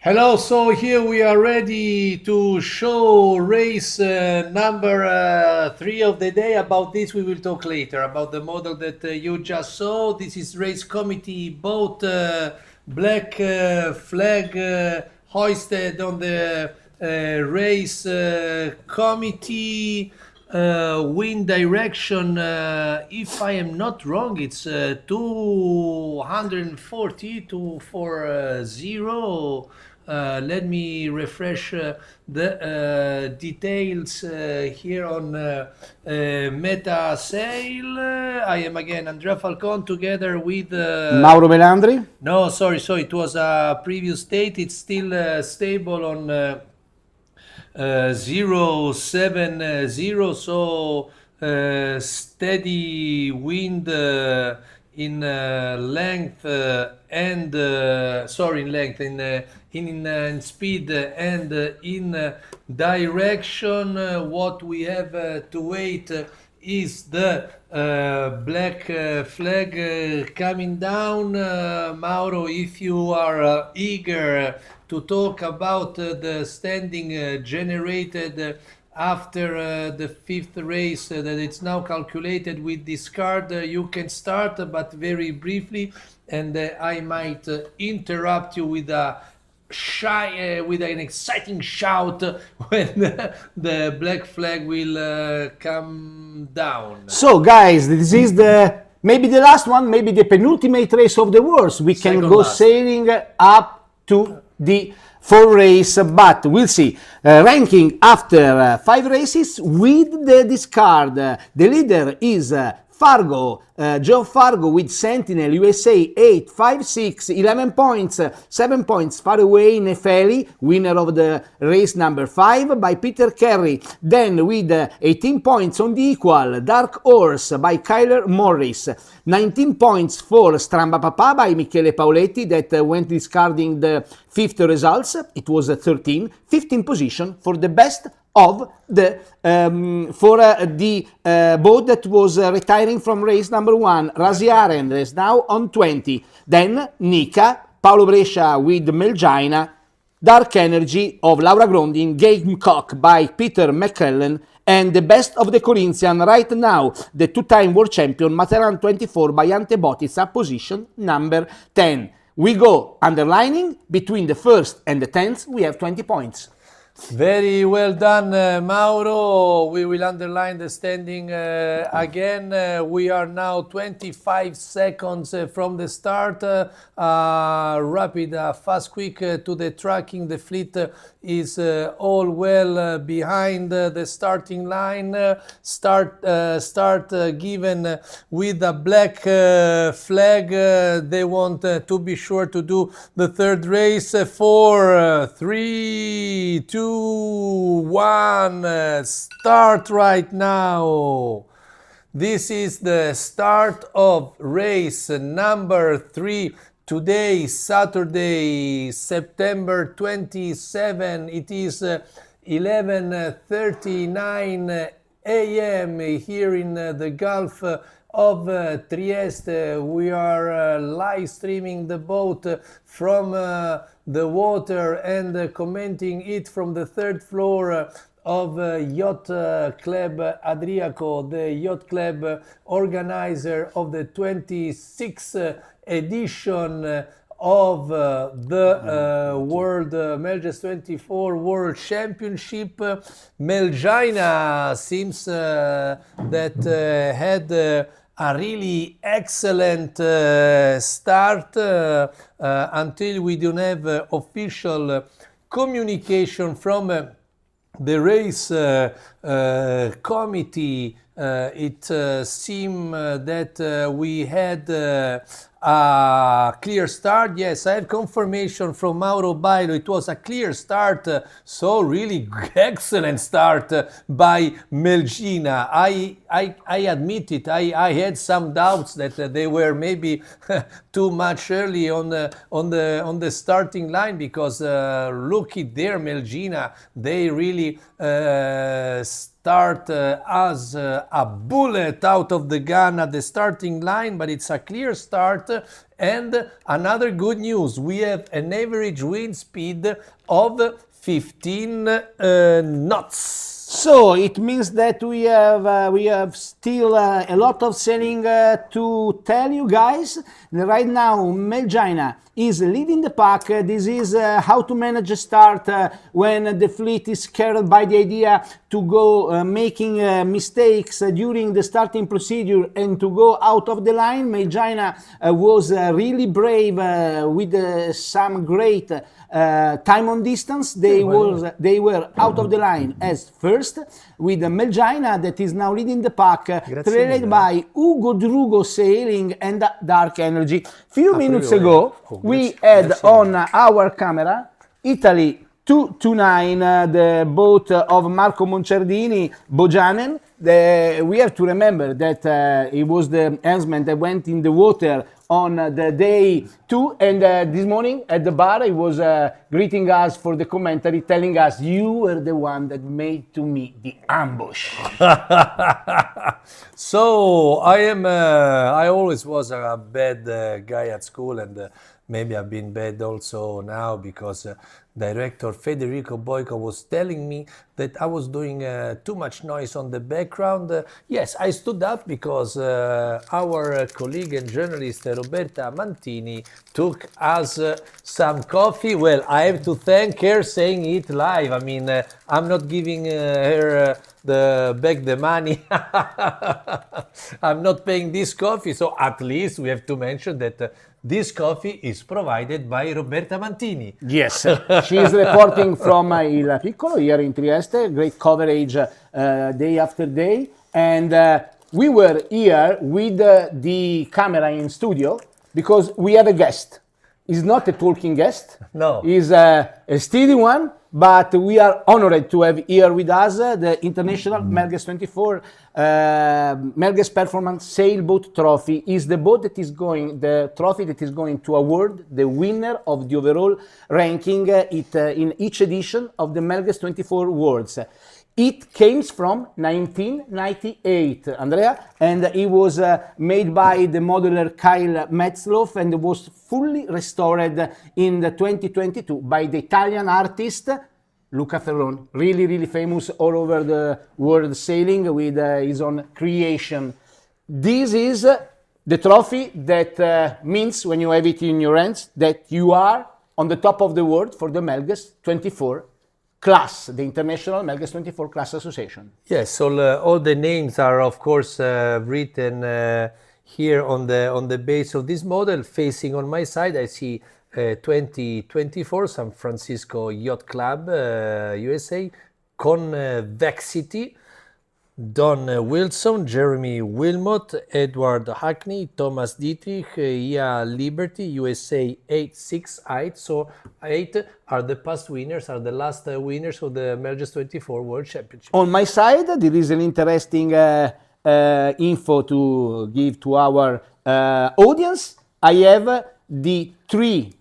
Hello, so here we are ready to show race number 3 of the day. About this we will talk later, about the model that you just saw. This is race committee boat, black flag hoisted on the race committee. Wind direction, if I am not wrong, it's 240 to 40. Let me refresh the details here on Meta Sail. I am again Andrea Falcon together with Mauro Melandri. No, sorry, it was a previous date. It's still stable on 070, so steady wind in length and in length, in speed and in direction. What we have to wait is the black flag coming down. Mauro, if you are eager to talk about the standing generated after the fifth race that it's now calculated with this card, you can start, but very briefly, and I might interrupt you with with an exciting shout when the black flag will come down. So guys, this is maybe the last one, maybe the penultimate race of the world. We can go sailing up to the 4 race, but we'll see. Ranking after 5 races with the discard. The leader is Fargo, Joe Fargo with Sentinel USA 856, 11 points, 7 points far away Nefeli, winner of the race number 5 by Peter Carey. Then with 18 points on the equal, Dark Horse by Kyler Morris. 19 points for Stramba Papà by Michele Pauletti that went discarding the 5th results. It was 13. 15 position for the best of the boat that was retiring from race number 1. Razi Arend is now on 20. Then Nika, Paolo Brescia with Melgina, Dark Energy of Laura Grondin, Gamecock by Peter McKellen, and the best of the Corinthian right now, the 2-time world champion Materan 24 by Ante Bottiza, position number 10. We go underlining between the first and the 10th, we have 20 points. Very well done, Mauro. We will underline the standing again. We are now 25 seconds from the start. Rapid, fast, quick to the tracking. The fleet is all well behind the starting line. Start given with a black flag. They want to be sure to do the third race. 4, 3, 2, 1, start right now. This is the start of race number 3. Today, Saturday, September 27. It is 11:39 a.m. here in the Gulf of Trieste. We are live streaming the boat from the water and commenting it from the 3rd floor of Yacht Club Adriaco, the yacht club organizer of the 26th edition of the World Melges 24 World Championship. Melgina seems that had a really excellent start until we don't have official communication from the race committee. It seemed that we had a clear start. Yes, I have confirmation from Mauro Bailo. It was a clear start, so really excellent start by Melgina. I admit it. I had some doubts that they were maybe too much early on the starting line, because look at their Melgina. They really start as a bullet out of the gun at the starting line, but it's a clear start. And another good news, we have an average wind speed of 15 knots. So it means that we have still a lot of sailing to tell you guys. Right now, Melges is leading the pack. This is how to manage a start when the fleet is scared by the idea to go making mistakes during the starting procedure and to go out of the line. Melges was really brave with some great time on distance. They were out of the line as first, with Melges that is now leading the pack, trailed by Ugo Drugo Sailing and Dark Energy. Few minutes ago, we had on our camera Italy 229, the boat of Marco Monciardini, Bojanen. We have to remember that it was the helmsman that went in the water on the day 2, and this morning at the bar he was greeting us for the commentary, telling us you were the one that made to me the ambush. So I always was a bad guy at school, and maybe I've been bad also now, because director Federico Boico was telling me that I was doing too much noise on the background. Yes, I stood up because our colleague and journalist Roberta Mantini took us some coffee. Well, I have to thank her saying it live. I mean, I'm not giving her back the money. I'm not paying this coffee, so at least we have to mention that this coffee is provided by Roberta Mantini. Yes, she is reporting from Il Piccolo here in Trieste. Great coverage day after day. And we were here with the camera in studio because we have a guest. He's not a talking guest. No. He's a steady one, but we are honored to have here with us the International Melges 24 Melges Performance Sailboat Trophy. Is the boat that is going, the trophy that is going to award the winner of the overall ranking in each edition of the Melges 24 Worlds. It came from 1998, Andrea, and it was made by the modeler Kyle Metzloff and was fully restored in the 2022 by the Italian artist Luca Ferron, really famous all over the world sailing with his own creation. This is the trophy that means, when you have it in your hands, that you are on the top of the world for the Melges 24 class, the International Melges 24 Class Association. Yes, all the names are of course written here on the base of this model. Facing on my side, I see 2024 San Francisco Yacht Club, USA, Convexity, Don Wilson, Jeremy Wilmot, Edward Hackney, Thomas Dietrich, Ia Liberty, USA 868. So 8 are the past winners, are the last winners of the Melges 24 World Championship. On my side, there is an interesting info to give to our audience. I have the 3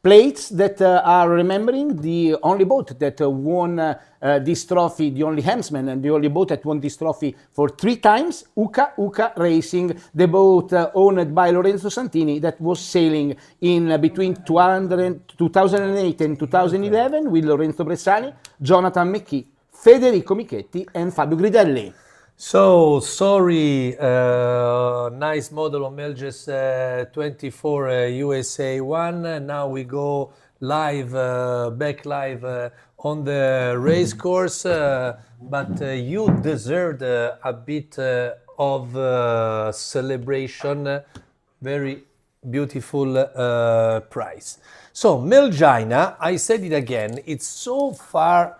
plates that are remembering the only boat that won this trophy, the only helmsman and the only boat that won this trophy for 3 times, Uca Racing, the boat owned by Lorenzo Santini that was sailing in between 2008 and 2011 with Lorenzo Bressani, Jonathan McKee, Federico Michetti and Fabio Gridelli. So, sorry, nice model of Melges 24 USA 1. Now we go live, back live on the race course, but you deserved a bit of celebration, very beautiful prize. So, Melges, I said it again, it's so far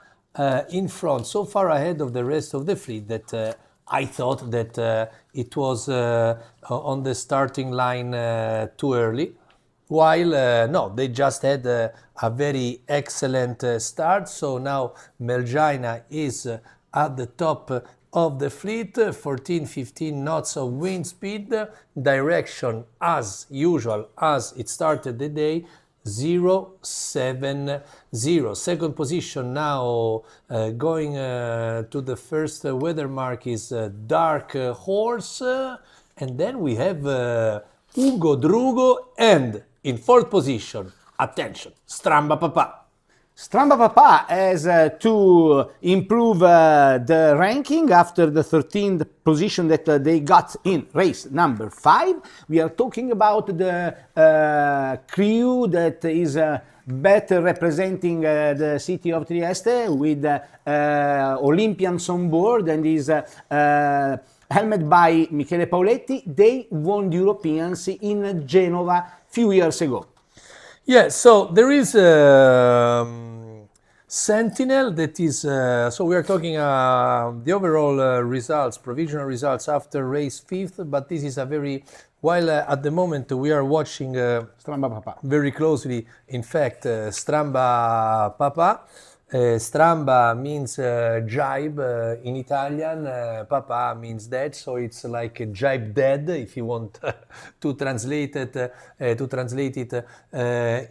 in front, so far ahead of the rest of the fleet that I thought that it was on the starting line too early, while no, they just had a very excellent start. So now Melges is at the top of the fleet, 14-15 knots of wind speed, direction as usual as it started the day, 070. Second position now going to the first weather mark is Dark Horse. And then we have Ugo Drugo, and in fourth position, attention, Stramba Papà. Stramba Papà has to improve the ranking after the 13th position that they got in race number 5. We are talking about the crew that is better representing the city of Trieste with Olympians on board and is helmed by Michele Pauletti. They won the Europeans in Genova a few years ago. Yeah, so there is Sentinel that is, so we are talking the overall results, provisional results after race 5th, but this is a very, while at the moment we are watching Stramba Papà very closely, in fact, Stramba Papà. Stramba means jibe in Italian, Papà means dead, so it's like a jibe dead if you want to translate it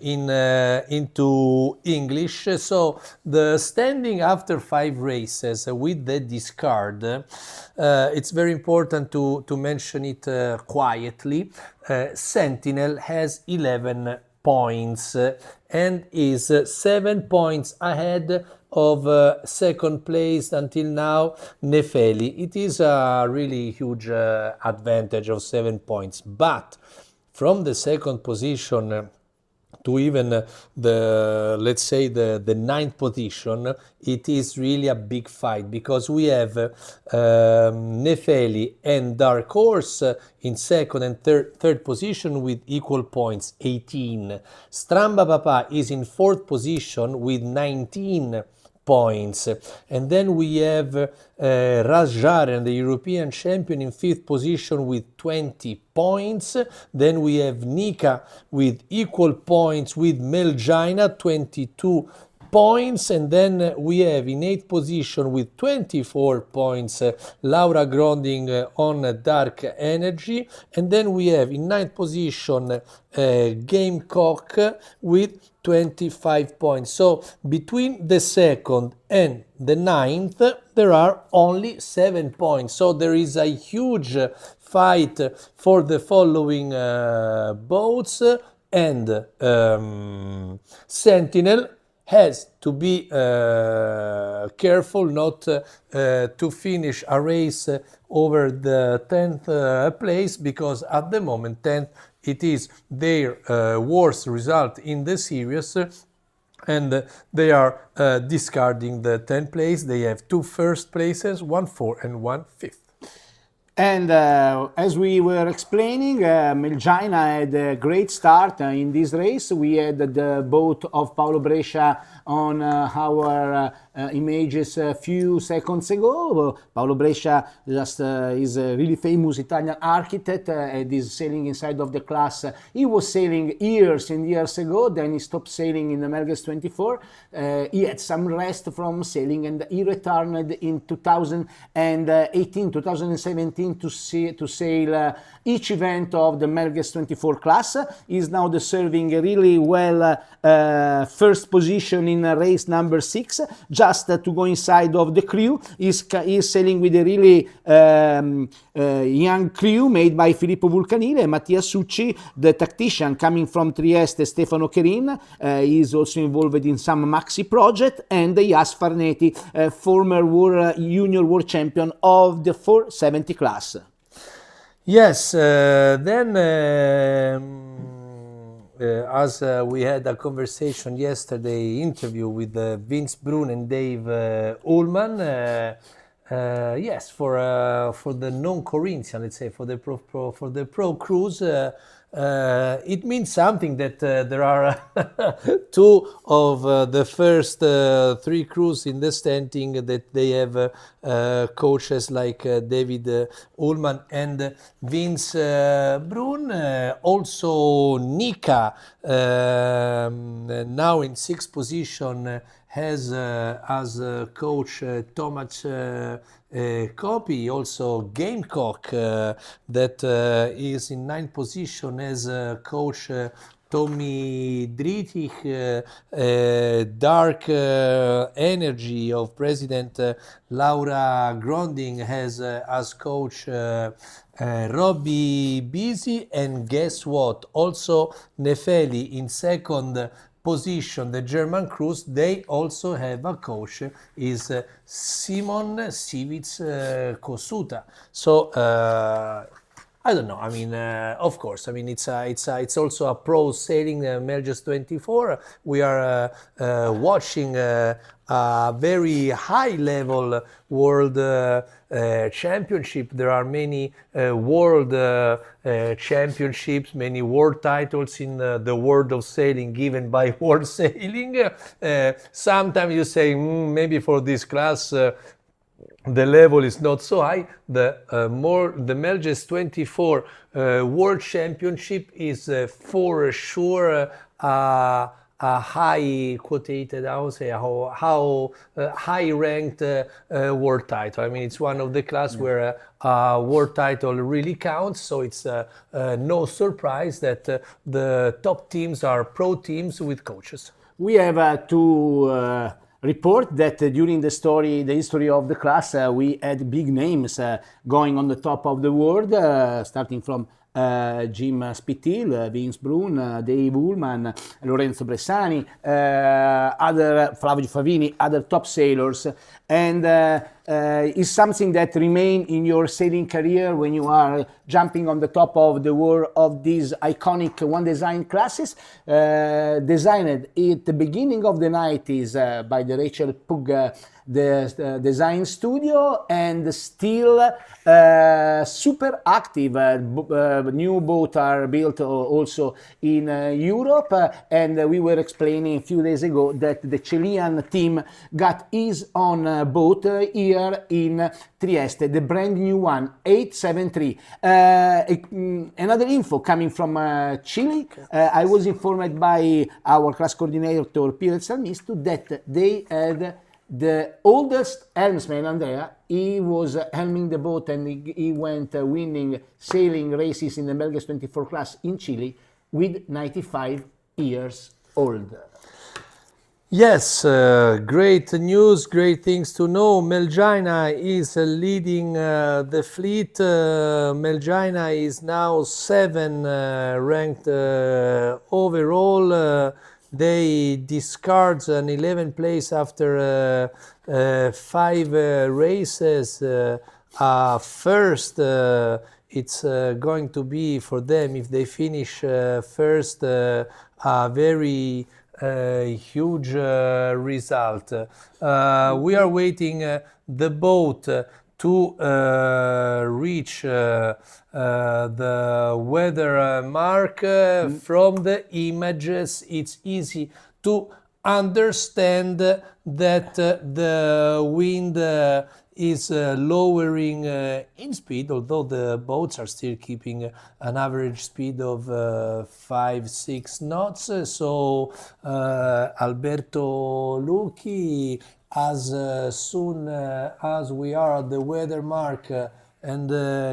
into English. So the standing after 5 races with the discard, it's very important to mention it quietly. Sentinel has 11 points and is 7 points ahead of second place until now, Nefeli. It is a really huge advantage of 7 points, but from the second position to even the, let's say, the 9th position, it is really a big fight, because we have Nefeli and Dark Horse in second and third position with equal points, 18. Stramba Papà is in fourth position with 19 points. And then we have Razjaren, the European champion, in fifth position with 20 points. Then we have Nika with equal points with Melgina, 22 points. And then we have in eighth position with 24 points Laura Gronding on Dark Energy. And then we have in ninth position Gamecock with 25 points. So between the second and the ninth, there are only 7 points. So there is a huge fight for the following boats, and Sentinel has to be careful not to finish a race over the 10th place, because at the moment 10th it is their worst result in the series, and they are discarding the 10th place. They have 2 first places, 1 4 and 1 5th. And as we were explaining, Melgina had a great start in this race. We had the boat of Paolo Brescia on our images a few seconds ago. Paolo Brescia just is a really famous Italian architect and is sailing inside of the class. He was sailing years and years ago, then he stopped sailing in the Melges 24. He had some rest from sailing, and he returned in 2018, 2017 to sail each event of the Melges 24 class. He is now deserving a really well first position in race number 6, just to go inside of the crew. He's sailing with a really young crew made by Filippo Vulcanile, Mattia Succi, the tactician coming from Trieste, Stefano Cherin. He is also involved in some maxi project, and Jas Farneti, former junior world champion of the 470 class. Yes, then as we had a conversation yesterday, interview with Vince Brun and Dave Ullman, yes, for the non-Corinthian, let's say, for the pro crews, it means something that there are 2 of the first 3 crews in the standing that they have coaches like David Ullman and Vince Brun. Also Nika, now in 6th position, has as coach Tomac Kopi. Also Gamecock, that is in 9th position, as coach Tommy Dietrich, dark energy of President Laura Gronding has as coach Robbie Bisi, and guess what? Also Nefeli in second position, the German crews, they also have a coach, is Simon Civits Kosuta. So I don't know. I mean, of course. I mean, it's also a pro sailing Melges 24. We are watching a very high level world championship. There are many world championships, many world titles in the world of sailing given by World Sailing. Sometimes you say maybe for this class. The level is not so high. The Melges 24 World Championship is for sure a high quoted, I would say, how high ranked world title. I mean, it's one of the class where a world title really counts. So it's no surprise that the top teams are pro teams with coaches. We have to report that during the history of the class, we had big names going on the top of the world, starting from Jim Spithill, Vince Brun, Dave Ullman, Lorenzo Bressani, other Flavio Favini, other top sailors, and is something that remain in your sailing career when you are jumping on the top of the world of these iconic one design classes, designed at the beginning of the 90s by the Rachel Pugh the design studio, and still super active. New boats are built also in Europe, and we were explaining a few days ago that the Chilean team got his own boat here in Trieste, the brand new one, 873. Another info coming from Chile, I was informed by our class coordinator Pierre Salmisto that they had the oldest helmsman, Andrea. He was helming the boat, and he went winning sailing races in the Melges 24 class in Chile with 95 years old. Yes, great news, great things to know. Melgina is leading the fleet. Melgina is now 7 ranked overall. They discard an 11th place after 5 races. First, it's going to be for them, if they finish first, a very huge result. We are waiting the boat to reach the weather mark. From the images, it's easy to understand that the wind is lowering in speed, although the boats are still keeping an average speed of 5-6 knots. So Alberto Lucchi, as soon as we are at the weather mark and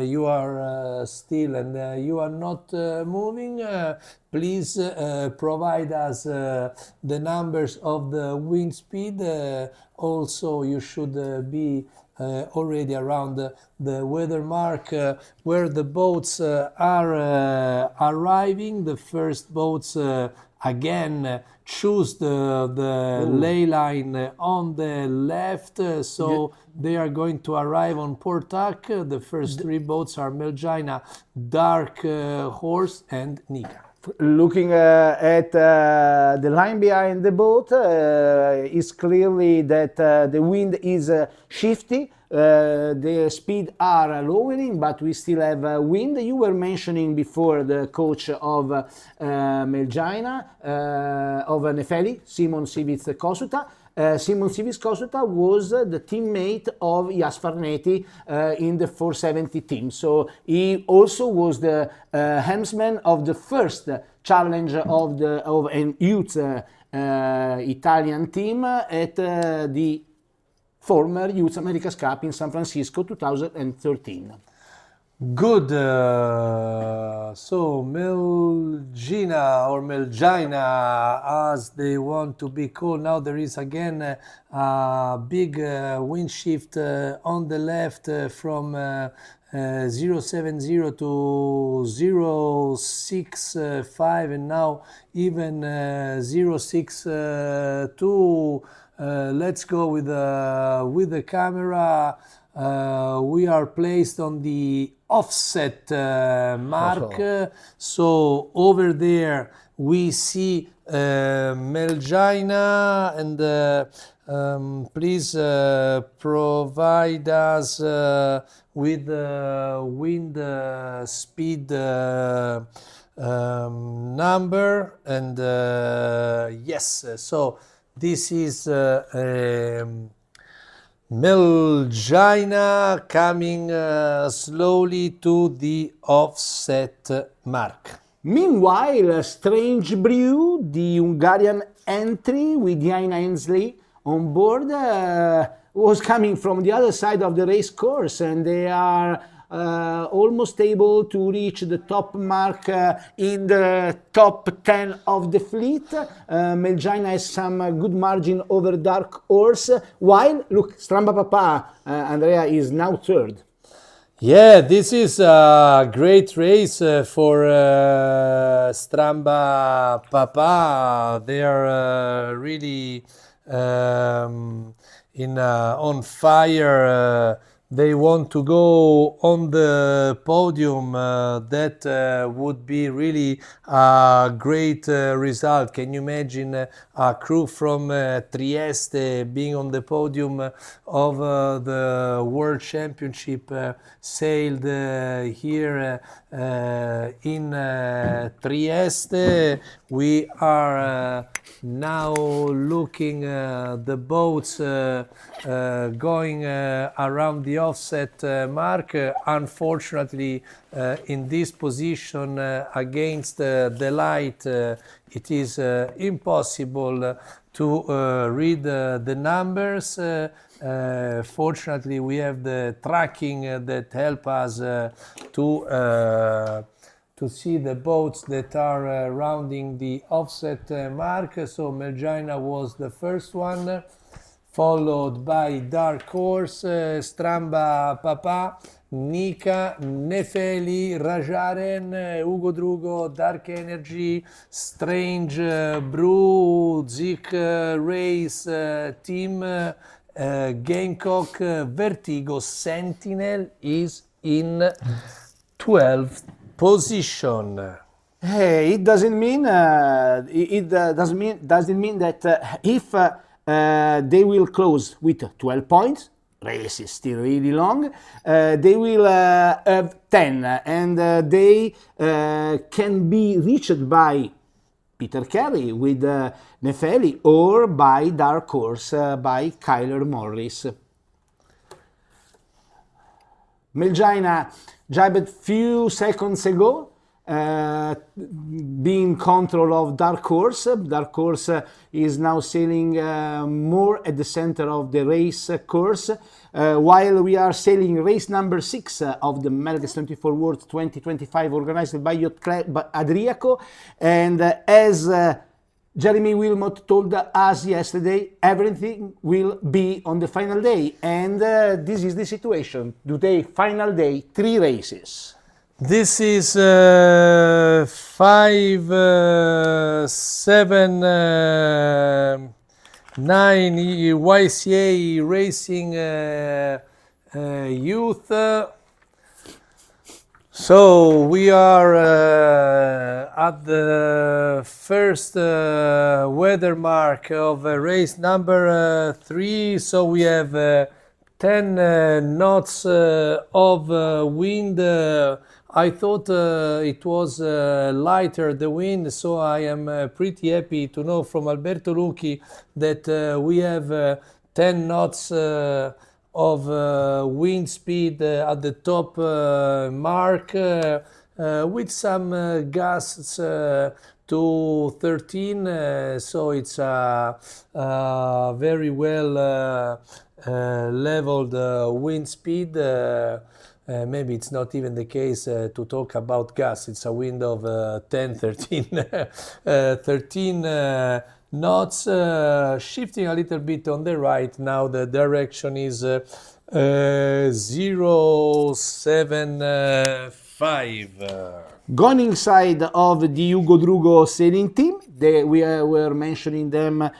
you are still and you are not moving, please provide us the numbers of the wind speed. Also, you should be already around the weather mark where the boats are arriving. The first boats again choose the ley line on the left, so they are going to arrive on Portac. The first 3 boats are Melgina, Dark Horse and Nika. Looking at the line behind the boat, it's clearly that the wind is shifty. The speed are lowering, but we still have wind. You were mentioning before the coach of Melgina, of Nefeli, Simon Civits Kosuta. Simon Civits Kosuta was the teammate of Jas Farneti in the 470 team. So he also was the helmsman of the first challenge of an youth Italian team at the former Youth America's Cup in San Francisco 2013. Good. So Melgina or Melgina, as they want to be called now, there is again a big wind shift on the left from 070 to 065, and now even 062. Let's go with the camera. We are placed on the offset mark. So over there we see Melgina, and please provide us with wind speed number, and yes, so this is Melgina coming slowly to the offset mark. Meanwhile, Strange Brew, the Hungarian entry with Diana Hensley on board, was coming from the other side of the race course, and they are almost able to reach the top mark in the top 10 of the fleet. Melgina has some good margin over Dark Horse, while, look, Stramba Papa, Andrea, is now third. Yeah, this is a great race for Stramba Papa. They are really on fire. They want to go on the podium. That would be really a great result. Can you imagine a crew from Trieste being on the podium of the World Championship sailed here in Trieste? We are now looking the boats going around the offset mark. Unfortunately, in this position against the light, it is impossible to read the numbers. Fortunately, we have the tracking that help us to see the boats that are rounding the offset mark. So Melgina was the first one, followed by Dark Horse, Stramba Papa, Nika, Nefeli, Rajaren, Ugo Drugo, Dark Energy, Strange Brew, Zik Race Team, Gamecock, Vertigo, Sentinel is in 12th position. Hey, it doesn't mean doesn't mean that if they will close with 12 points, race is still really long, they will have 10, and they can be reached by Peter Carey with Nefeli, or by Dark Horse by Kyler Morris. Melgina jabbed few seconds ago, being in control of Dark Horse. Dark Horse is now sailing more at the center of the race course, while we are sailing race number 6 of the Melges 24 World 2025, organized by Yacht Club Adriaco. And as Jeremy Wilmot told us yesterday, everything will be on the final day, and this is the situation. Today, final day, 3 races. This is 579 YCA Racing Youth. So we are at the first weather mark of race number 3. So we have 10 knots of wind. I thought it was lighter, the wind, so I am pretty happy to know from Alberto Lucchi that we have 10 knots of wind speed at the top mark, with some gusts to 13, so it's a very well leveled wind speed. maybe it's not even the case to talk about gas. It's a wind of 10, 13, 13 knots, shifting a little bit on the right. Now the direction is 075. Gone inside of the Hugo Drugo sailing team. We were mentioning them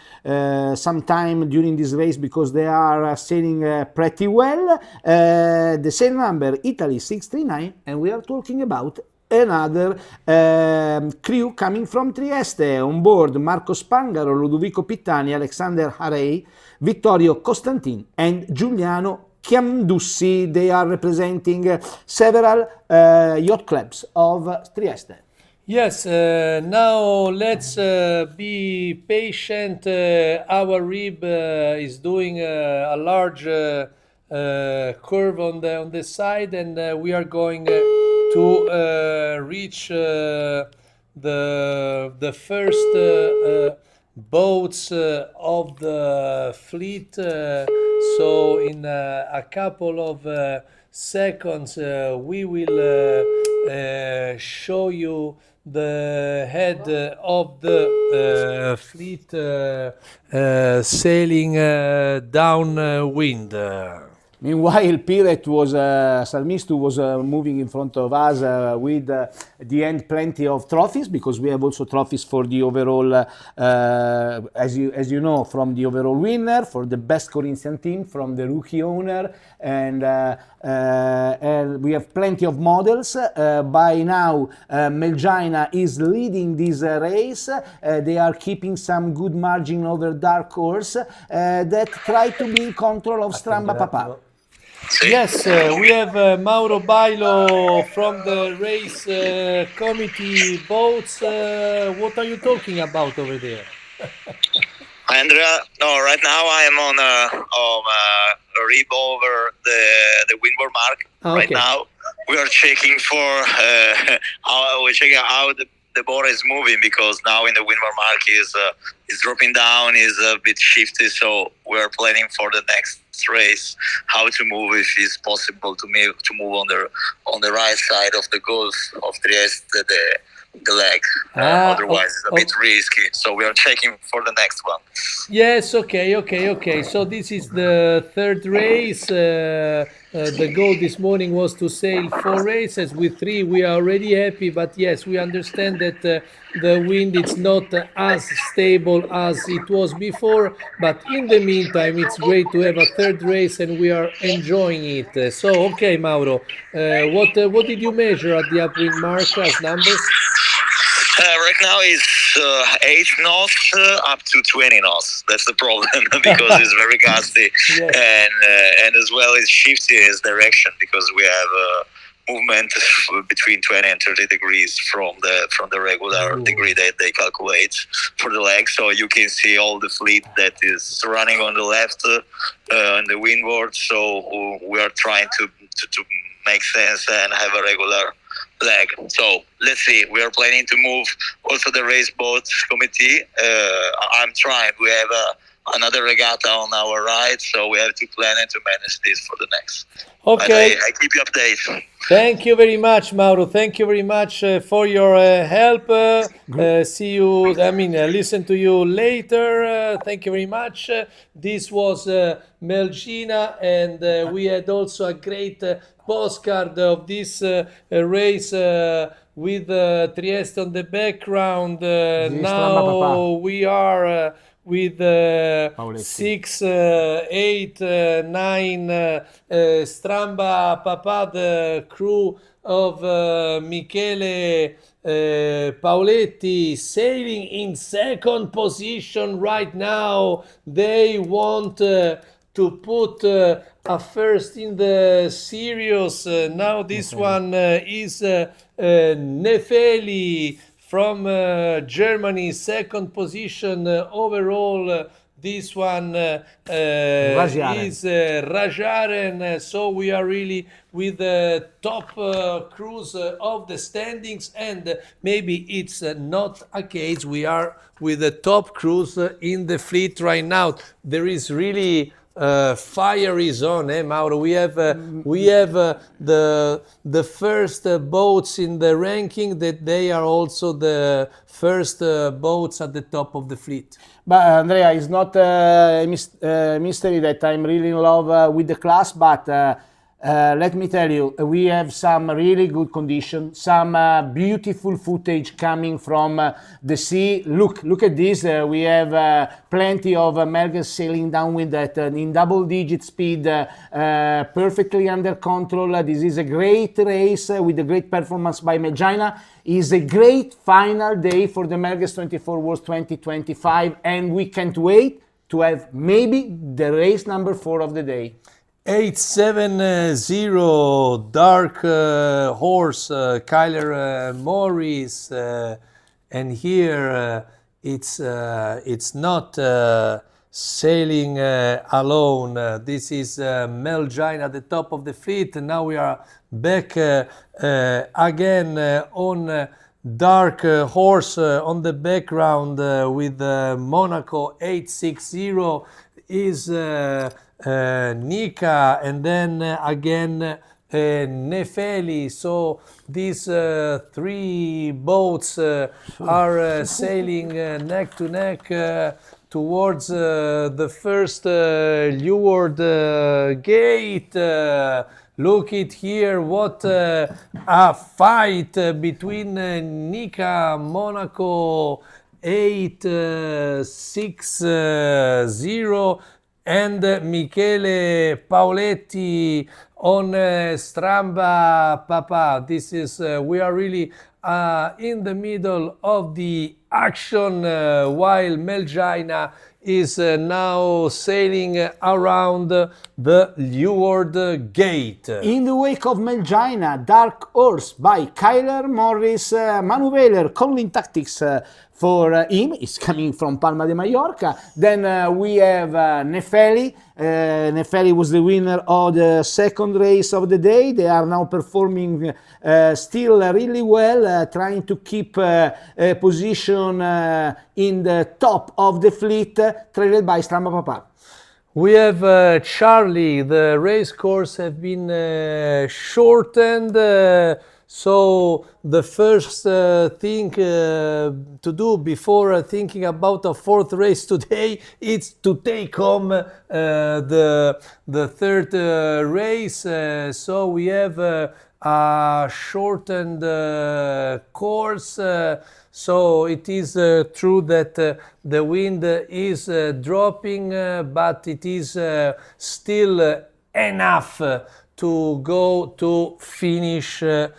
sometime during this race because they are sailing pretty well. The sail number Italy 639, and we are talking about another crew coming from Trieste. On board Marco Spangaro, Ludovico Pittani, Alexander Harey, Vittorio Costantin and Giuliano Chiamdussi. They are representing several yacht clubs of Trieste. Yes, now let's be patient. Our rib is doing a large curve on the side, and we are going to reach the first boats of the fleet. So in a couple of seconds we will show you the head of the fleet sailing downwind. Meanwhile, Piret was, Salmistu was moving in front of us with the end plenty of trophies, because we have also trophies for the overall, as you know, from the overall winner, for the best Corinthian team, from the rookie owner, and we have plenty of models. By now, Melgina is leading this race. They are keeping some good margin over Dark Horse that try to be in control of Stramba Papà. Yes, we have Mauro Bailo from the race committee boats. What are you talking about over there? Andrea, no, right now I am on a rib over the windward mark. Okay. Right now we are checking for how the boat is moving, because now in the windward mark is dropping down, is a bit shifty. So we are planning for the next race how to move, if it's possible to move on the right side of the Gulf of Trieste, the leg. Otherwise it's a bit risky, so we are checking for the next one. Yes, okay. So this is the third race. The goal this morning was to sail 4 races. With 3 we are already happy, but yes, we understand that the wind is not as stable as it was before, but in the meantime it's great to have a third race and we are enjoying it. So okay, Mauro, what did you measure at the upwind mark as numbers? Right now it's 8 knots up to 20 knots. That's the problem because it's very gusty. Yes. And as well it's shifty its direction, because we have movement between 20 and 30 degrees from the regular degree that they calculate for the leg. So you can see all the fleet that is running on the left on the windward. So we are trying to make sense and have a regular leg. So let's see, we are planning to move also the race boat committee. I'm trying, we have another regatta on our right, so we have to plan and to manage this for the next. Okay. I keep you updated. Thank you very much, Mauro. Thank you very much for your help. See you, listen to you later. Thank you very much. This was Melgina, and we had also a great postcard of this race with Trieste on the background. Now we are with 6, 8, 9 Stramba Papà, the crew of Michele Pauletti, sailing in second position right now. They want to put a first in the series. Now this one is Nefeli from Germany, second position overall. This one is Rajaren. So we are really with the top crews of the standings, and maybe it's not a case we are with the top crews in the fleet right now. There is really fiery zone, Mauro. We have the first boats in the ranking that they are also the first boats at the top of the fleet. But Andrea, it's not a mystery that I'm really in love with the class, but let me tell you, we have some really good condition, some beautiful footage coming from the sea. Look at this. We have plenty of Melges sailing downwind at in double-digit speed, perfectly under control. This is a great race with a great performance by Melgina. Is a great final day for the Melges 24 Worlds 2025, and we can't wait to have maybe the race number 4 of the day. 870 Dark Horse, Kyler Morris, and here it's not sailing alone. This is Melgina at the top of the fleet, and now we are back again on Dark Horse on the background with Monaco 860 is Nika, and then again Nefeli. So these 3 boats are sailing neck to neck towards the first leeward gate. Look at here, what a fight between Nika Monaco 860 and Michele Paoletti on Stramba Papa. This is we are really in the middle of the action while Melgina is now sailing around the leeward gate. In the wake of Melgina, Dark Horse by Kyler Morris, Manu Wehler, Conlin Tactics for him, is coming from Palma de Mallorca. Then we have Nefeli. Nefeli was the winner of the second race of the day. They are now performing still really well, trying to keep a position in the top of the fleet, trailed by Stramba Papa. We have Charlie. The race course have been shortened. So the first thing to do before thinking about a 4th race today is to take home the 3rd race. So we have a shortened course. So it is true that the wind is dropping, but it is still enough to go to finish the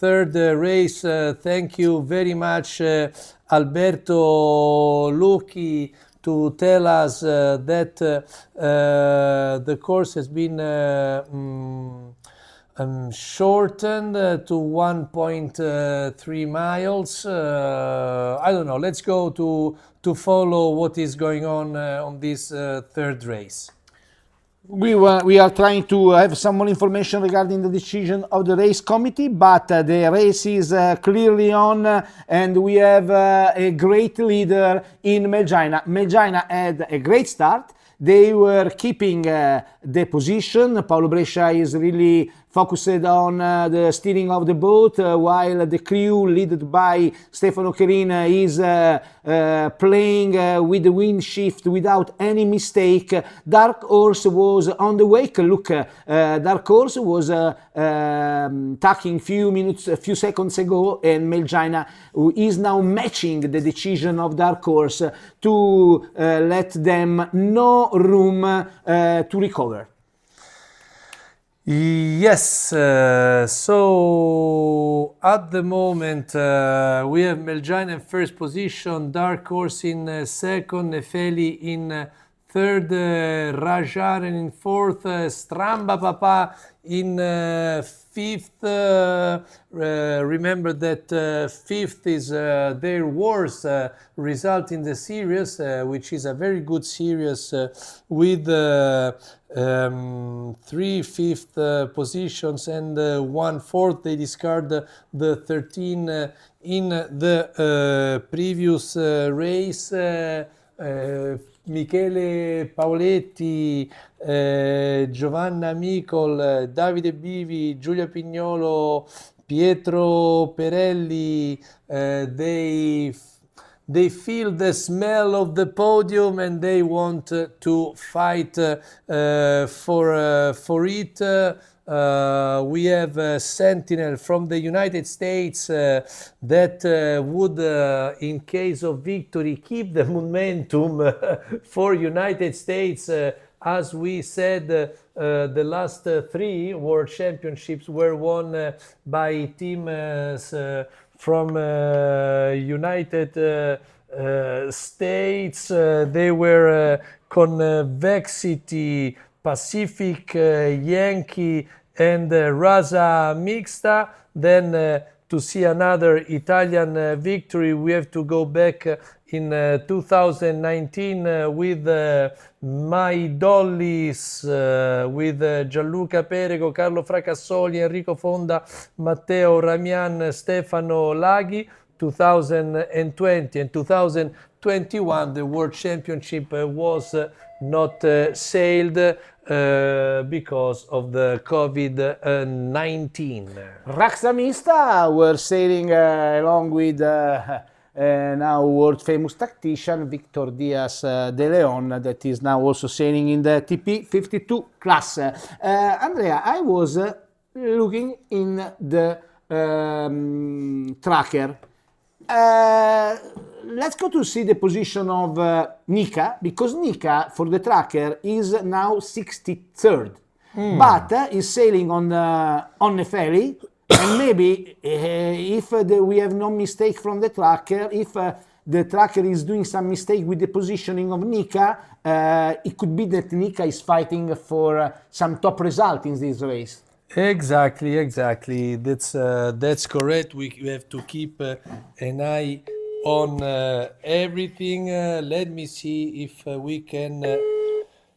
3rd race. Thank you very much, Alberto Lucchi, to tell us that the course has been shortened to 1.3 miles. I don't know. Let's go to follow what is going on this 3rd race. We are trying to have some more information regarding the decision of the race committee, but the race is clearly on, and we have a great leader in Melgina. Melgina had a great start. They were keeping the position. Paolo Brescia is really focused on the steering of the boat, while the crew, led by Stefano Cherin, is playing with the wind shift without any mistake. Dark Horse was on the wake. Look, Dark Horse was tacking a few seconds ago, and Melgina is now matching the decision of Dark Horse to let them no room to recover. Yes, so at the moment we have Melgina in first position, Dark Horse in second, Nefeli in third, Rajaren in fourth, Stramba Papa in fifth. Remember that fifth is their worst result in the series, which is a very good series with 3 fifth positions and 1 fourth. They discard the 13 in the previous race. Michele Paoletti, Giovanna Micol, Davide Bivi, Giulia Pignolo, Pietro Perelli, they feel the smell of the podium and they want to fight for it. We have Sentinel from the United States that would, in case of victory, keep the momentum for United States. As we said, the last three World Championships were won by teams from United States. They were Convexity, Pacific, Yankee, and Rasa Mixta. Then to see another Italian victory, we have to go back in 2019 with My Dollies, with Gianluca Perego, Carlo Fracassoli, Enrico Fonda, Matteo Ramian, Stefano Laghi. 2020 and 2021 the World Championship was not sailed because of the COVID-19. Rasa Mista were sailing along with now world famous tactician Victor Diaz de Leon, that is now also sailing in the TP52 class. Andrea, I was looking in the tracker. Let's go to see the position of Nika, because Nika for the tracker is now 63rd, but is sailing on Nefeli, and maybe if we have no mistake from the tracker, if the tracker is doing some mistake with the positioning of Nika, it could be that Nika is fighting for some top result in this race. Exactly. That's correct. We have to keep an eye on everything. Let me see if we can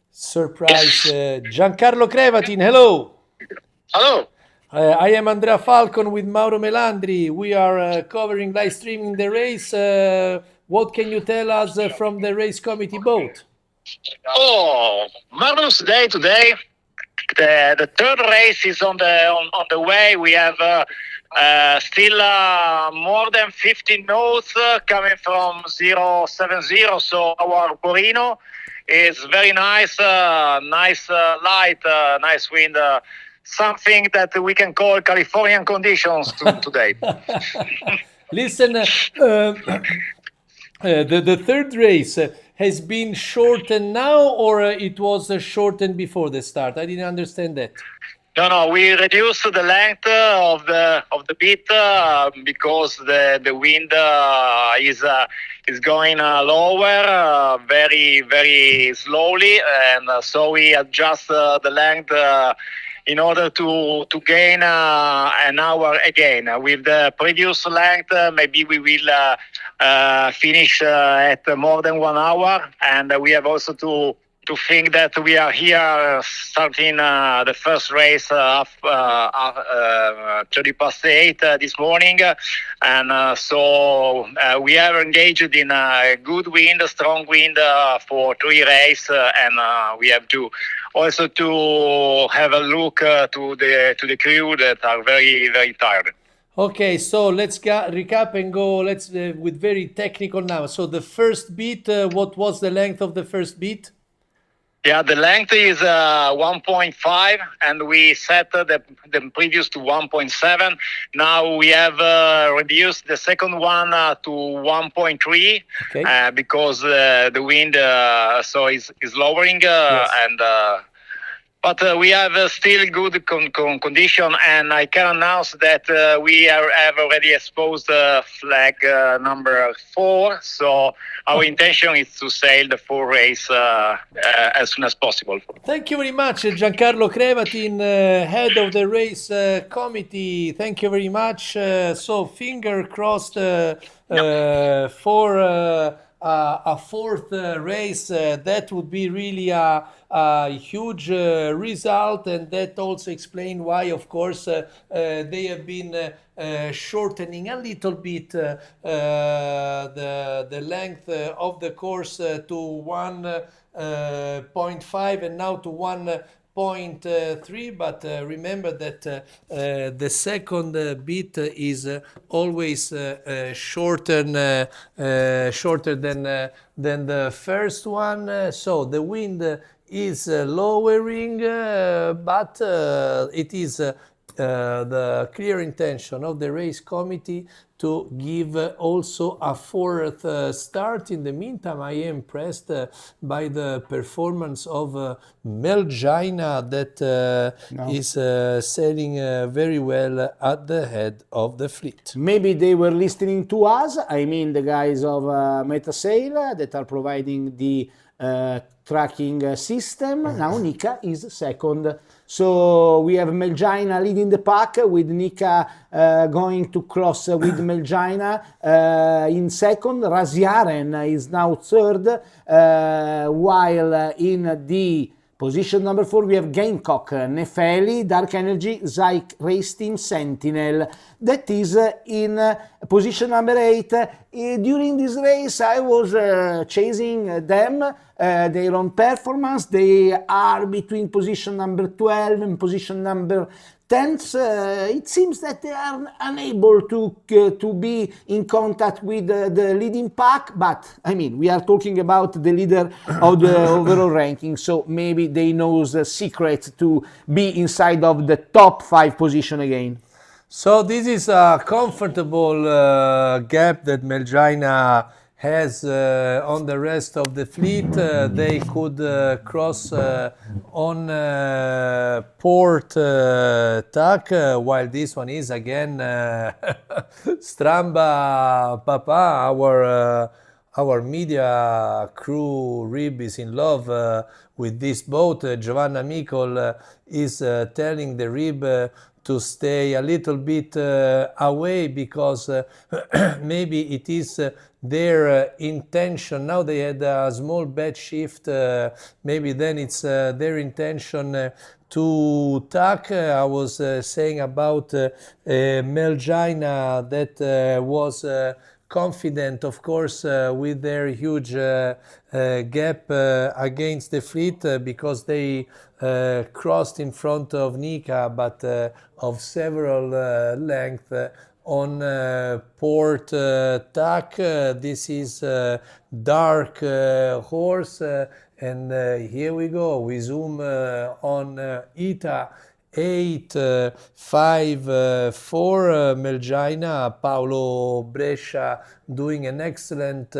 surprise Giancarlo Crevatin. Hello. Hello. I am Andrea Falcon with Mauro Melandri. We are covering live streaming the race. What can you tell us from the race committee boat? Oh, marvelous day today. The third race is on the way. We have still more than 15 knots coming from 070. So our Borino is very nice, light, nice wind. Something that we can call Californian conditions today. Listen, the third race has been shortened now, or it was shortened before the start? I didn't understand that. No, we reduced the length of the bit because the wind is going lower, very very slowly, and so we adjust the length in order to gain an hour again. With the previous length, maybe we will finish at more than 1 hour, and we have also to think that we are here starting the first race 8:30 this morning, and so we are engaged in a good wind, a strong wind for 3 races, and we have to also to have a look to the crew that are very very tired. Okay, so let's recap and go. Let's with very technical now. So the first beat, what was the length of the first beat? Yeah, the length is 1.5, and we set the previous to 1.7. Now we have reduced the second one to 1.3, okay. Because the wind so is lowering, yes. And but we have still good condition, and I can announce that we have already exposed flag number 4. So our intention is to sail the 4 race as soon as possible. Thank you very much, Giancarlo Crevatin, head of the race committee. Thank you very much. So finger crossed for a fourth race, that would be really a huge result, and that also explains why, of course, they have been shortening a little bit the length of the course to 1.5 and now to 1.3, but remember that the second bit is always shorter than the first one. So the wind is lowering, but it is the clear intention of the race committee to give also a fourth start. In the meantime, I am impressed by the performance of Melgina that is sailing very well at the head of the fleet. Maybe they were listening to us, I mean the guys of Metasail that are providing the tracking system. Now Nika is second. So we have Melgina leading the pack with Nika going to cross with Melgina in second. Raziaren is now third, while in the position number 4 we have Gamecock, Nefeli, Dark Energy, Zyke Race Team, Sentinel. That is in position number 8. During this race I was chasing them, their own performance. They are between position number 12 and position number 10. It seems that they are unable to be in contact with the leading pack, but I mean, we are talking about the leader of the overall ranking, so maybe they know the secret to be inside of the top 5 position again. So this is a comfortable gap that Melgina has on the rest of the fleet. They could cross on port tack, while this one is again Stramba Papa, our media crew rib is in love with this boat. Giovanna Mikol is telling the rib to stay a little bit away because maybe it is their intention. Now they had a small bed shift, maybe then it's their intention to tack. I was saying about Melgina that was confident, of course, with their huge gap against the fleet because they crossed in front of Nika, but of several length on port tack. This is Dark Horse, and here we go. We zoom on ITA 854 Melgina. Paolo Brescia doing an excellent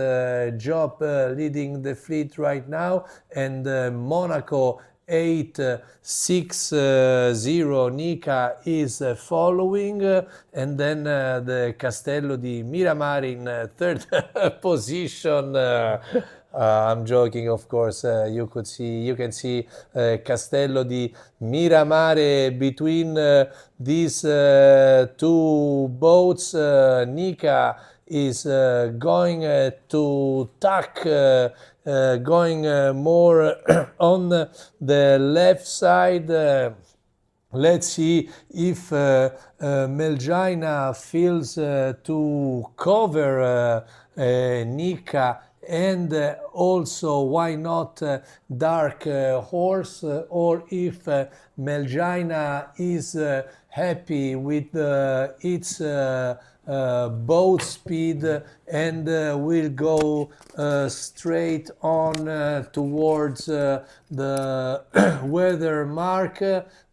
job leading the fleet right now, and Monaco 860 Nika is following, and then the Castello di Miramare in third position. I'm joking, of course. You can see Castello di Miramare between these two boats. Nika is going to tack, going more on the left side. Let's see if Melgina feels to cover Nika, and also why not Dark Horse, or if Melgina is happy with its boat speed and will go straight on towards the weather mark.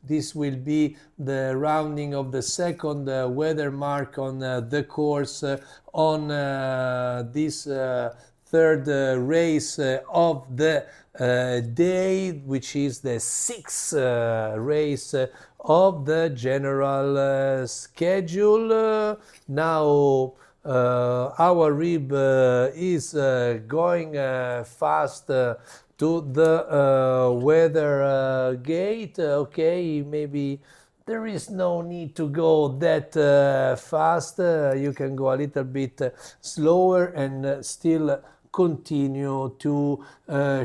This will be the rounding of the second weather mark on the course on this third race of the day, which is the sixth race of the general schedule. Now our rib is going fast to the weather gate. Okay, maybe there is no need to go that fast. You can go a little bit slower and still continue to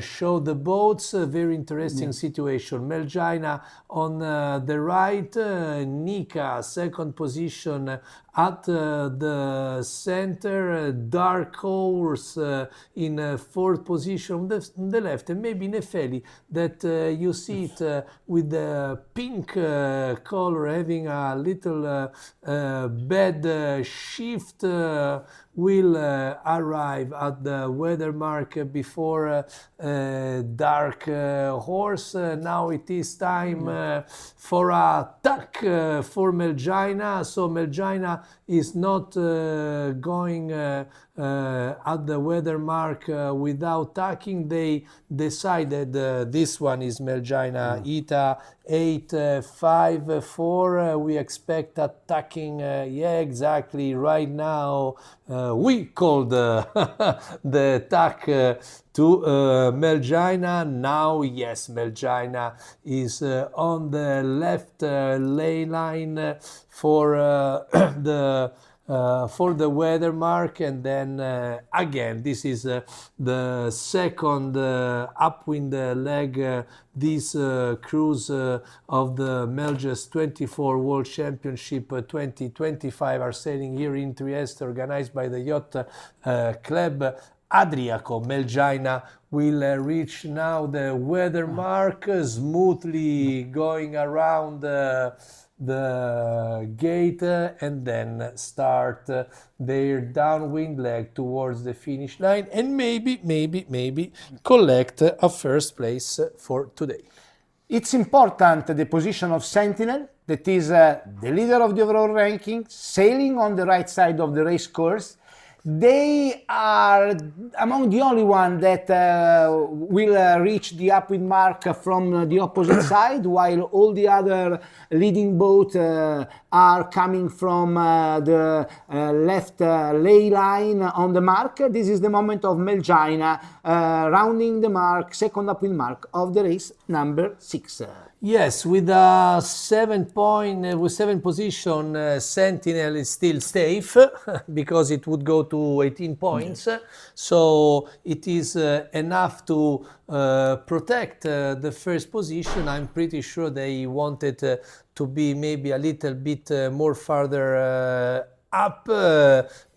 show the boats. A very interesting situation. Melgina on the right, Nika second position at the center, Dark Horse in fourth position on the left, and maybe Nefeli that you see it with the pink color having a little bad shift will arrive at the weather mark before Dark Horse. Now it is time for a tack for Melgina. So Melgina is not going at the weather mark without tacking. They decided this one is Melgina Ita 854. We expect attacking. Yeah, exactly. Right now we called the tack to Melgina. Now, yes, Melgina is on the left lane line for the weather mark, and then again this is the second upwind leg this cruise of the Melges 24 World Championship 2025 are sailing here in Trieste, organized by the Yacht Club Adriaco. Melgina will reach now the weather mark, smoothly going around the gate and then start their downwind leg towards the finish line, and maybe collect a first place for today. It's important the position of Sentinel, that is the leader of the overall ranking, sailing on the right side of the race course. They are among the only one that will reach the upwind mark from the opposite side, while all the other leading boats are coming from the left lay line on the mark. This is the moment of Melgina rounding the mark, second upwind mark of the race number 6. Yes, with a 7 position, Sentinel is still safe because it would go to 18 points. Yes. So it is enough to protect the first position. I'm pretty sure they wanted to be maybe a little bit more farther up,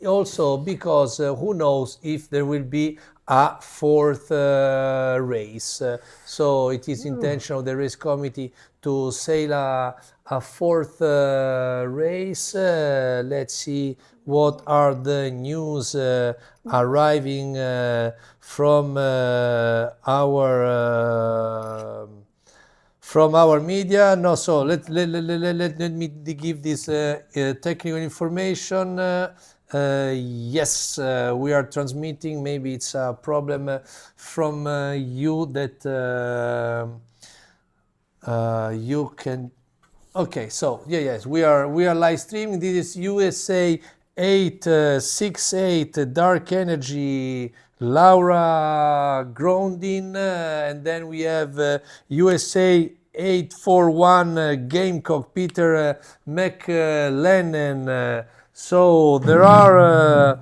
also because who knows if there will be a fourth race. So it is intention of the race committee to sail a fourth race. Let's see what are the news arriving from our media. No, so let me give this technical information. Yes, we are transmitting. Maybe it's a problem from you that you can. Okay, so yes, we are live streaming. This is USA 868 Dark Energy Laura Grondin, and then we have USA 841 Gamecock Peter McLennan. So there are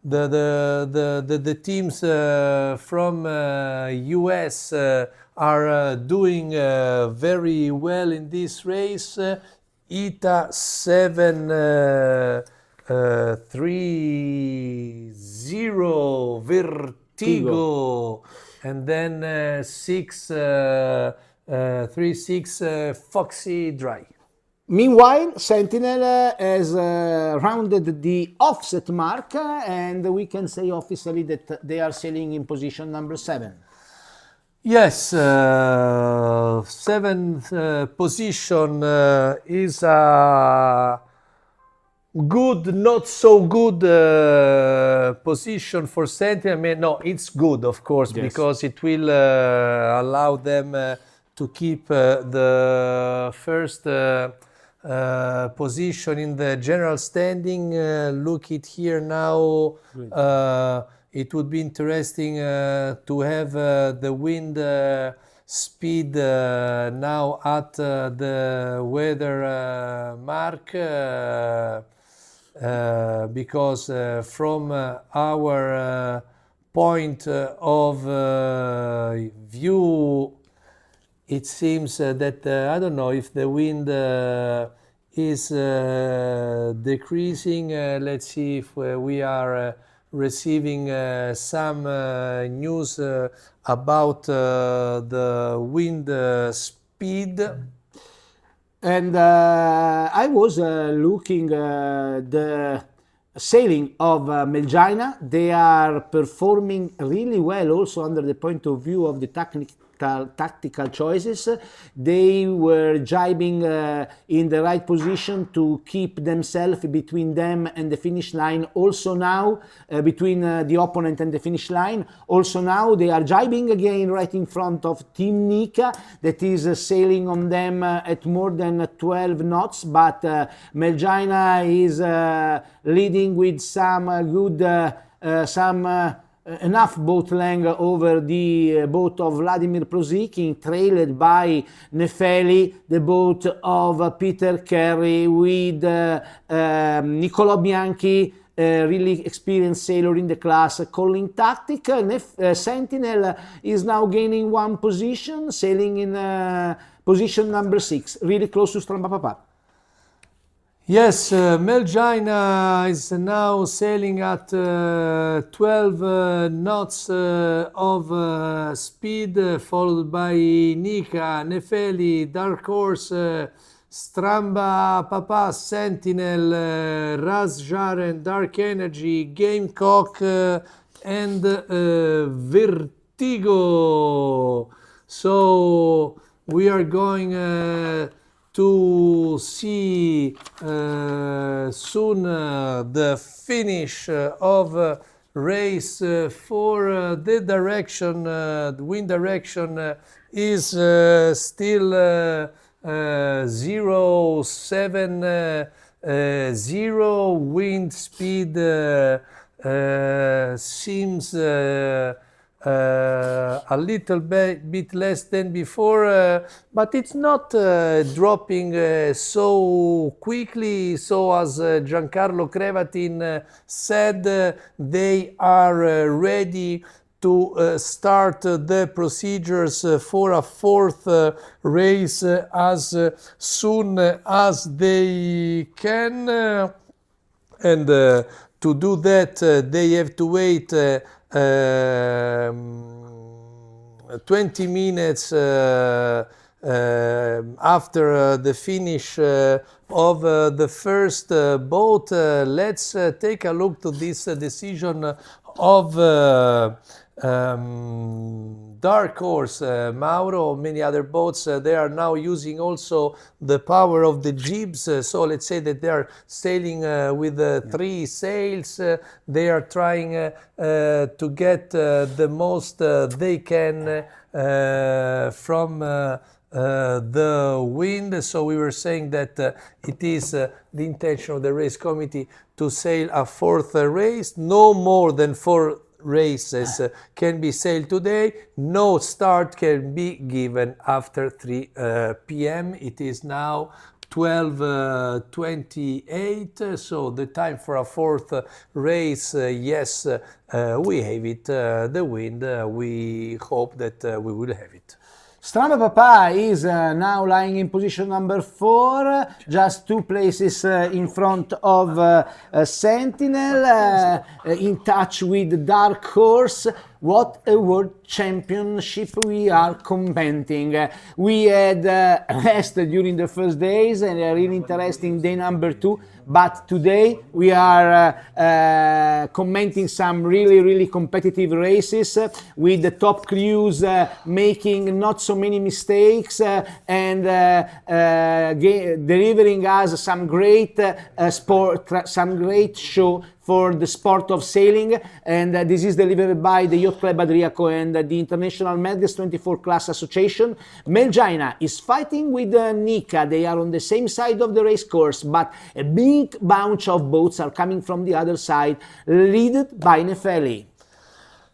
the teams from US are doing very well in this race. ITA 730 Vertigo, and then 636 Foxy Dry. Meanwhile, Sentinel has rounded the offset mark, and we can say officially that they are sailing in position number 7. Yes, seventh position is a good, not so good position for Sentinel. I mean, no, it's good, of course, yes, because it will allow them to keep the first position in the general standing. Look it here now. It would be interesting to have the wind speed now at the weather mark. because from our point of view, it seems that I don't know if the wind is decreasing. Let's see if we are receiving some news about the wind speed. And I was looking the sailing of Melgina. They are performing really well also under the point of view of the tactical choices. They were jibing in the right position to keep themselves between them and the finish line. Also now between the opponent and the finish line. Also now they are jibing again right in front of Team Nika that is sailing on them at more than 12 knots, but Melgina is leading with some good enough boat length over the boat of Vladimir Prozikin, trailed by Nefeli, the boat of Peter Carey, with Niccolò Bianchi, really experienced sailor in the class, calling tactic. Sentinel is now gaining one position, sailing in position number 6, really close to Stramba Papa. Yes, Melgina is now sailing at 12 knots of speed, followed by Nika, Nefeli, Dark Horse, Stramba Papa, Sentinel, Ras Jaren, Dark Energy, Gamecock, and Vertigo. So we are going to see soon the finish of race for the direction. The wind direction is still 070. Wind speed seems a little bit less than before, but it's not dropping so quickly. So as Giancarlo Crevatin said, they are ready to start the procedures for a fourth race as soon as they can, and to do that they have to wait 20 minutes after the finish of the first boat. Let's take a look to this decision of Dark Horse, Mauro. Many other boats they are now using also the power of the jibs. So let's say that they are sailing with 3 sails. They are trying to get the most they can from the wind. So we were saying that it is the intention of the race committee to sail a fourth race. No more than 4 races can be sailed today. No start can be given after 3 p.m. It is now 12:28, so the time for a fourth race. Yes, we have it, the wind. We hope that we will have it. Stramba Papa is now lying in position number 4, just 2 places in front of Sentinel, in touch with Dark Horse. What a world championship we are commenting. We had rest during the first days and a really interesting day number 2, but today we are commenting some really competitive races with the top crews making not so many mistakes and delivering us some great some great show for the sport of sailing, and this is delivered by the Yacht Club Adriaco and the International Melges 24 Class Association. Melgina is fighting with Nika. They are on the same side of the race course, but a big bunch of boats are coming from the other side, led by Nefeli.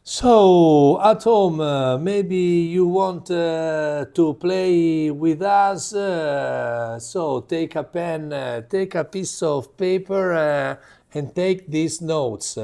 So, at home, maybe you want to play with us. So, take a pen, take a piece of paper, and take these notes.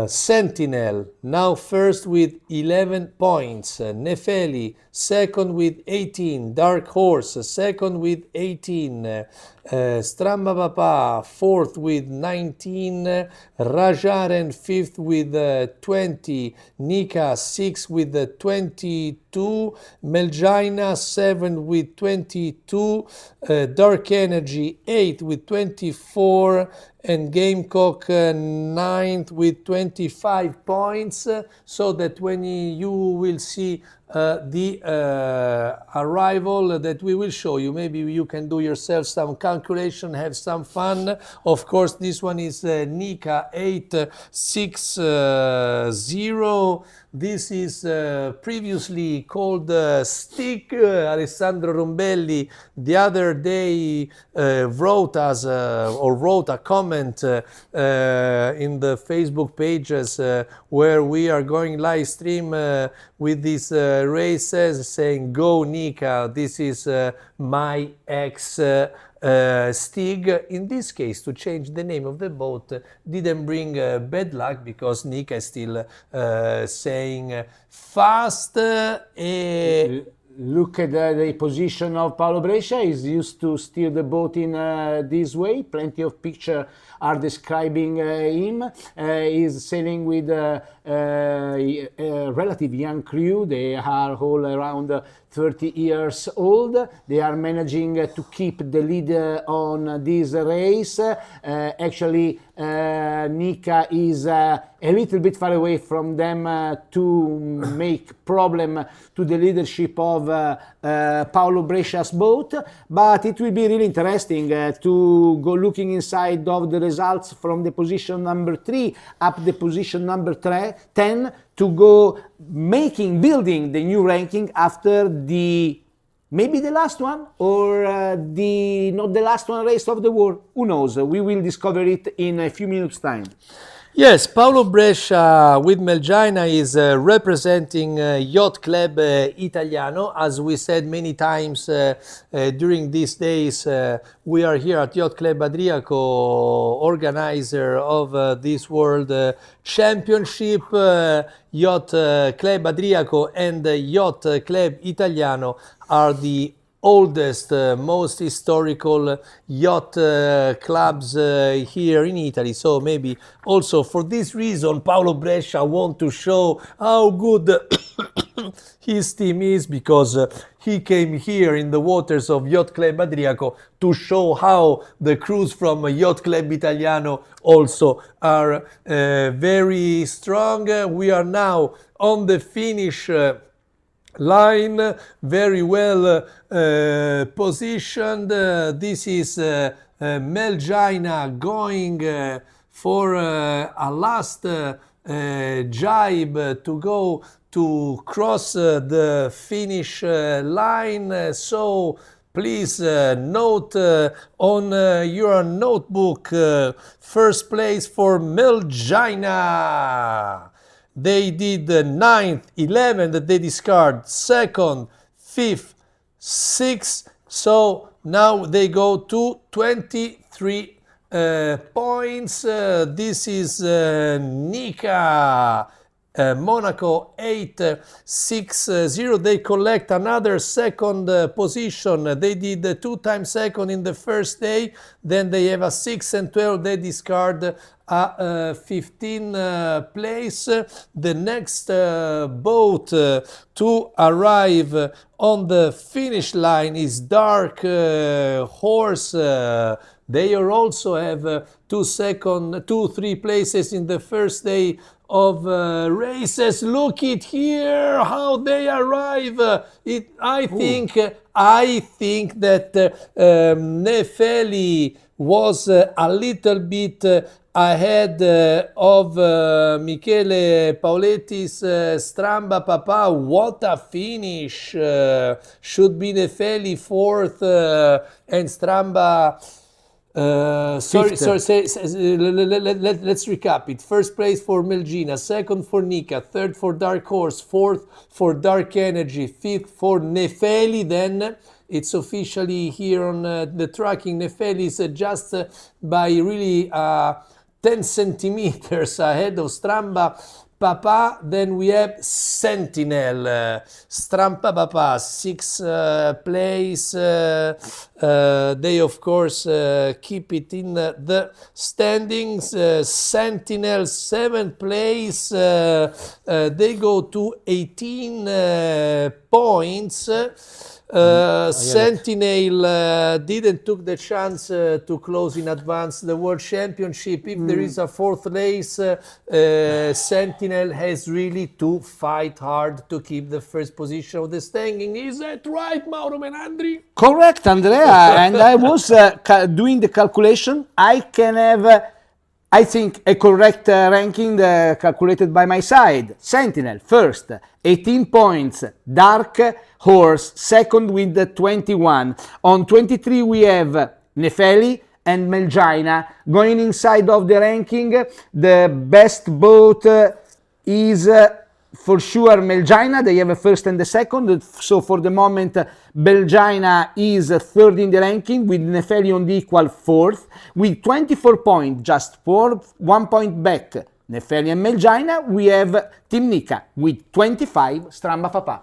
Sentinel, now first with 11 points. Nefeli, second with 18. Dark Horse, second with 18. Stramba Papa, fourth with 19. Rajaren, fifth with 20. Nika, sixth with 22. Melgina, seventh with 22. Dark Energy, eighth with 24. And Gamecock, ninth with 25 points, so that when you will see the arrival that we will show you, maybe you can do yourself some calculation, have some fun. Of course, this one is Nika 860. This is previously called Stick. Alessandro Rombelli the other day wrote us or wrote a comment in the Facebook pages where we are going live stream with these races, saying "Go Nika, this is my ex." Stig, in this case, to change the name of the boat didn't bring bad luck, because Nika is still saying fast. Look at the position of Paolo Brescia. He's used to steer the boat in this way. Plenty of pictures are describing him. He's sailing with a relatively young crew. They are all around 30 years old. They are managing to keep the lead on this race. Actually, Nika is a little bit far away from them to make problem to the leadership of Paolo Brescia's boat, but it will be really interesting to go looking inside of the results from the position number 3 up the position number 10 to go building the new ranking after maybe the last one, or not the last one race of the war. Who knows? We will discover it in a few minutes' time. Yes, Paolo Brescia with Melgina is representing Yacht Club Italiano. As we said many times during these days, we are here at Yacht Club Adriaco, organizer of this World Championship. Yacht Club Adriaco and Yacht Club Italiano are the oldest, most historical yacht clubs here in Italy. So maybe also for this reason Paolo Brescia want to show how good his team is, because he came here in the waters of Yacht Club Adriaco to show how the crews from Yacht Club Italiano also are very strong. We are now on the finish line, very well positioned. This is Melgina going for a last jibe to go to cross the finish line. So please note on your notebook, first place for Melgina. They did 9th, 11th, they discard 2nd, 5th, 6th. So now they go to 23 points. This is Nika. Monaco 860. They collect another second position. They did 2 times second in the first day, then they have a 6 and 12. They discard a 15 place. The next boat to arrive on the finish line is Dark Horse. They also have 2, 3 places in the first day of races. Look it here, how they arrive. I think that Nefeli was a little bit ahead of Michele Pauletti's Stramba Papa. What a finish! Should be Nefeli 4th and Stramba Fifth. Let's recap it. First place for Melgina, second for Nika, third for Dark Horse, fourth for Dark Energy, fifth for Nefeli. Then it's officially here on the tracking. Nefeli is just by really 10 centimeters ahead of Stramba Papa. Then we have Sentinel, Strampa Papa, sixth place. They of course keep it in the standings. Sentinel, seventh place. They go to 18 points. Sentinel didn't took the chance to close in advance the World Championship. If there is a fourth race, Sentinel has really to fight hard to keep the first position of the standing. Is that right, Mauro Menandri? Correct, Andrea. And I was doing the calculation. I can have, I think, a correct ranking calculated by my side. Sentinel, first, 18 points. Dark Horse, second with 21. On 23, we have Nefeli and Melgina. Going inside of the ranking, the best boat is for sure Melgina. They have a first and a second. So for the moment, Melgina is third in the ranking with Nefeli on the equal fourth. With 24 points, just 1 point back, Nefeli and Melgina, we have Team Nika with 25, Stramba Papa.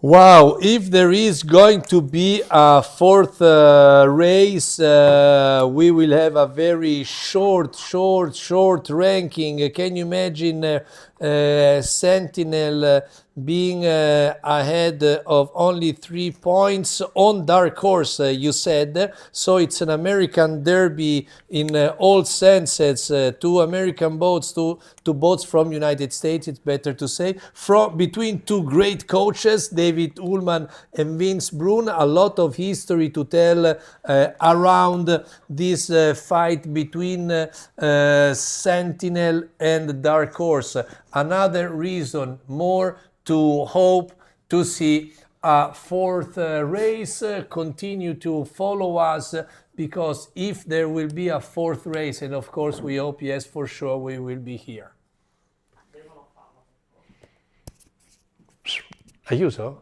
Wow, if there is going to be a fourth race, we will have a very short ranking. Can you imagine Sentinel being ahead of only 3 points on Dark Horse, you said. So it's an American derby in all senses. Two American boats, two boats from United States, it's better to say, from between two great coaches, David Ullman and Vince Brun. A lot of history to tell around this fight between Sentinel and Dark Horse. Another reason more to hope to see a fourth race. Continue to follow us, because if there will be a fourth race, and of course we hope, yes, for sure, we will be here. Aiuto?